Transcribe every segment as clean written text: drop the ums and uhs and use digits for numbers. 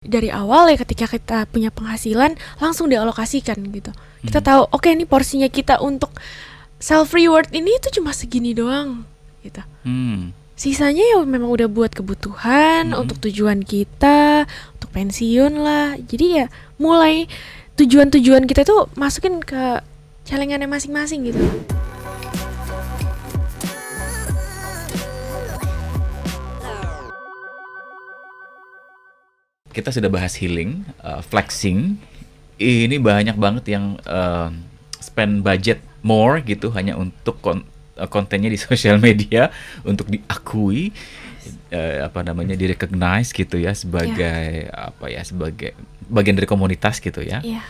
Dari awal ya ketika kita punya penghasilan langsung dialokasikan gitu. Kita Mhm. tahu oke ini porsinya kita untuk self reward ini itu cuma segini doang gitu. Hmm. Sisanya ya memang udah buat kebutuhan, Mhm. untuk tujuan kita, untuk pensiun lah. Jadi ya mulai tujuan-tujuan kita tuh masukin ke celengannya masing-masing gitu. Kita sudah bahas healing, flexing. Ini banyak banget yang spend budget more gitu hanya untuk kontennya di sosial media untuk diakui, di-recognize gitu ya sebagai sebagai bagian dari komunitas gitu ya. Iya.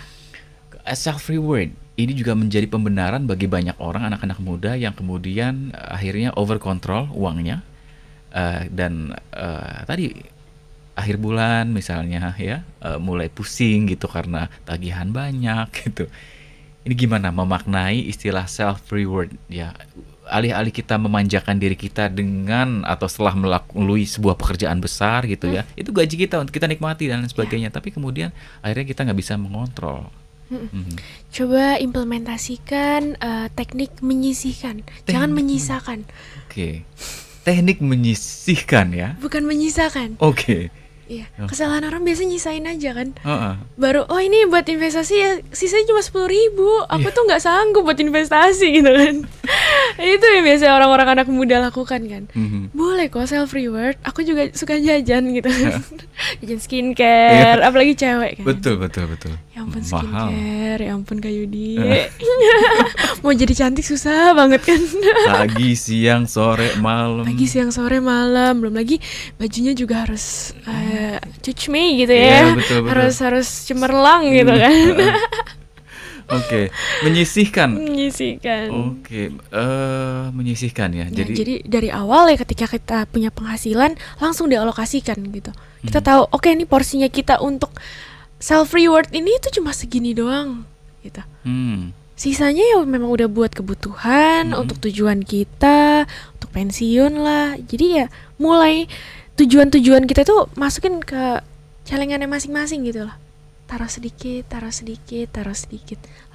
Self reward ini juga menjadi pembenaran bagi banyak orang, anak-anak muda yang kemudian akhirnya over control uangnya, dan tadi akhir bulan misalnya ya, mulai pusing gitu karena tagihan banyak gitu. Ini gimana memaknai istilah self reward ya? Alih-alih kita memanjakan diri kita dengan atau setelah melalui sebuah pekerjaan besar gitu ya, itu gaji kita untuk kita nikmati dan lain sebagainya, tapi kemudian akhirnya kita nggak bisa mengontrol. Mhm. Coba implementasikan teknik menyisihkan, jangan menyisakan. Oke. Teknik menyisihkan ya? Bukan menyisakan. Oke. Iya, kesalahan orang biasa nyisain aja kan. Heeh. Baru ini buat investasi ya sisanya cuma 10.000. Aku tuh nggak sanggup buat investasi gitu kan. Itu yang biasa orang-orang anak muda lakukan kan. Mhm. Boleh kok self reward. Aku juga suka jajan gitu kan. Jajan skincare, apalagi cewek kan. Betul. Ya ampun Mahal. skincare, ya ampun Kak Yudi. Mau jadi cantik susah banget kan. Pagi, siang, sore, malam. Pagi, siang, sore, malam. Belum lagi bajunya juga harus touch me gitu Iya, ya. betul. Harus cemerlang gitu kan. Oke, menyisihkan. Menyisihkan. Oke, menyisihkan ya. Nah, jadi dari awal ya ketika kita punya penghasilan langsung dialokasikan gitu. Kita tahu oke ini porsinya kita untuk self reward ini itu cuma segini doang gitu. Sisanya ya memang udah buat kebutuhan, untuk tujuan kita, untuk pensiun lah. Jadi ya mulai tujuan-tujuan kita tuh masukin ke celengannya masing-masing gitu lah. Taruh sedikit.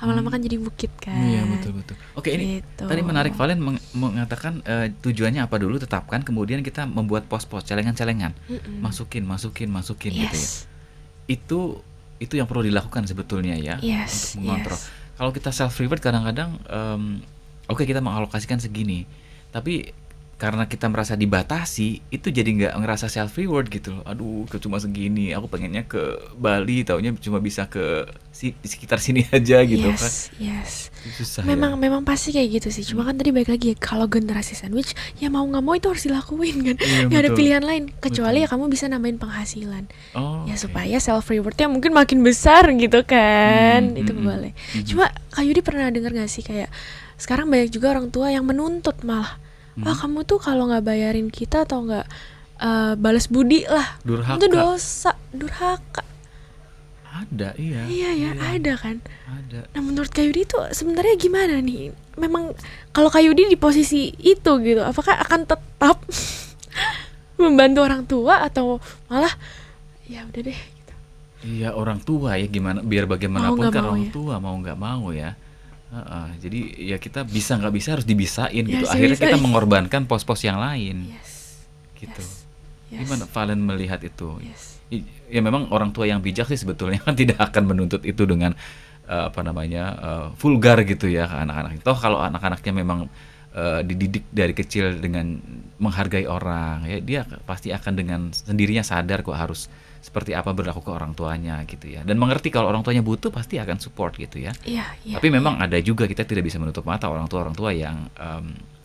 Lama-lama kan jadi bukit kan. Iya, betul. Oke, ini Gitu. tadi menarik, Valen mengatakan tujuannya apa dulu tetapkan, kemudian kita membuat pos-pos, celengan-celengan. Masukin gitu ya. Yes. Itu yang perlu dilakukan sebetulnya ya, Yes, untuk mengontrol. yes. Kalau kita self reward kadang-kadang oke kita mengalokasikan segini, tapi karena kita merasa dibatasi, itu jadi nggak ngerasa self reward gitu loh. Aduh, cuma segini, aku pengennya ke Bali, taunya cuma bisa di sekitar sini aja gitu kan. Yes. Susah Memang ya. pasti kayak gitu sih. Cuma kan tadi balik lagi ya, kalau generasi sandwich ya mau nggak mau itu harus dilakuin kan. Iya, Nggak ada betul. pilihan lain kecuali Betul. ya kamu bisa nambahin penghasilan. Oh, Ya oke. supaya self rewardnya mungkin makin besar gitu kan. Itu boleh. Cuma Kak Yudi pernah dengar nggak sih kayak sekarang banyak juga orang tua yang menuntut malah, kamu tuh kalau nggak bayarin kita atau nggak balas budi lah, Durhaka. itu dosa, durhaka. Ada, iya. Iya, ada kan. Ada. Nah menurut Kak Yudi itu sebenarnya gimana nih? Memang kalau Kak Yudi di posisi itu gitu, apakah akan tetap membantu orang tua atau malah ya udah deh gitu. Iya, orang tua ya, gimana biar bagaimanapun nggak kan mau orang ya. tua mau nggak mau ya. Heeh, jadi ya kita bisa nggak bisa harus dibisain Ya, gitu. harus Akhirnya kita dibisain. mengorbankan pos-pos yang lain Yes. gitu. Yes. Gimana Valen melihat itu? Yes. Ya memang orang tua yang bijak sih sebetulnya kan tidak akan menuntut itu dengan vulgar gitu ya ke anak-anak. Toh kalau anak-anaknya memang dididik dari kecil dengan menghargai orang, ya dia pasti akan dengan sendirinya sadar kok harus seperti apa berlaku ke orang tuanya gitu ya. Dan mengerti kalau orang tuanya butuh pasti akan support gitu ya. Iya. Tapi memang ada juga, kita tidak bisa menutup mata orang tua yang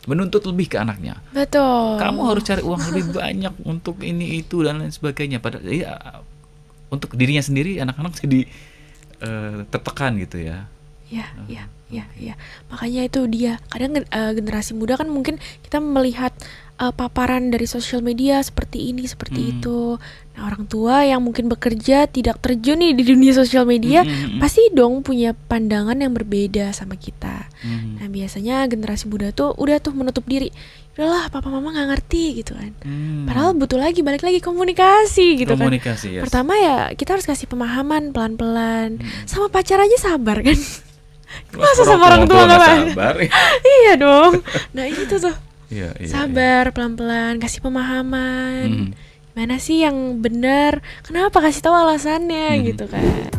menuntut lebih ke anaknya. Betul. Kamu harus cari uang lebih banyak untuk ini itu dan lain sebagainya. Padahal ya, untuk dirinya sendiri anak-anak jadi tertekan gitu ya. Ya. Makanya itu dia. Kadang generasi muda kan mungkin kita melihat paparan dari sosial media seperti ini, seperti itu. Nah, orang tua yang mungkin bekerja tidak terjun nih di dunia sosial media, pasti dong punya pandangan yang berbeda sama kita. Nah, biasanya generasi muda tuh udah tuh menutup diri. udahlah papa mama nggak ngerti gitu kan. Padahal butuh balik lagi komunikasi gitu Komunikasi, kan. yes. Pertama ya kita harus kasih pemahaman pelan-pelan. Sama pacar aja sabar kan. Masa sama orang tua nggak sabar? Iya dong. Nah itu tuh Iya, sabar pelan-pelan, kasih pemahaman. Mana sih yang benar? Kenapa, kasih tahu alasannya gitu kan.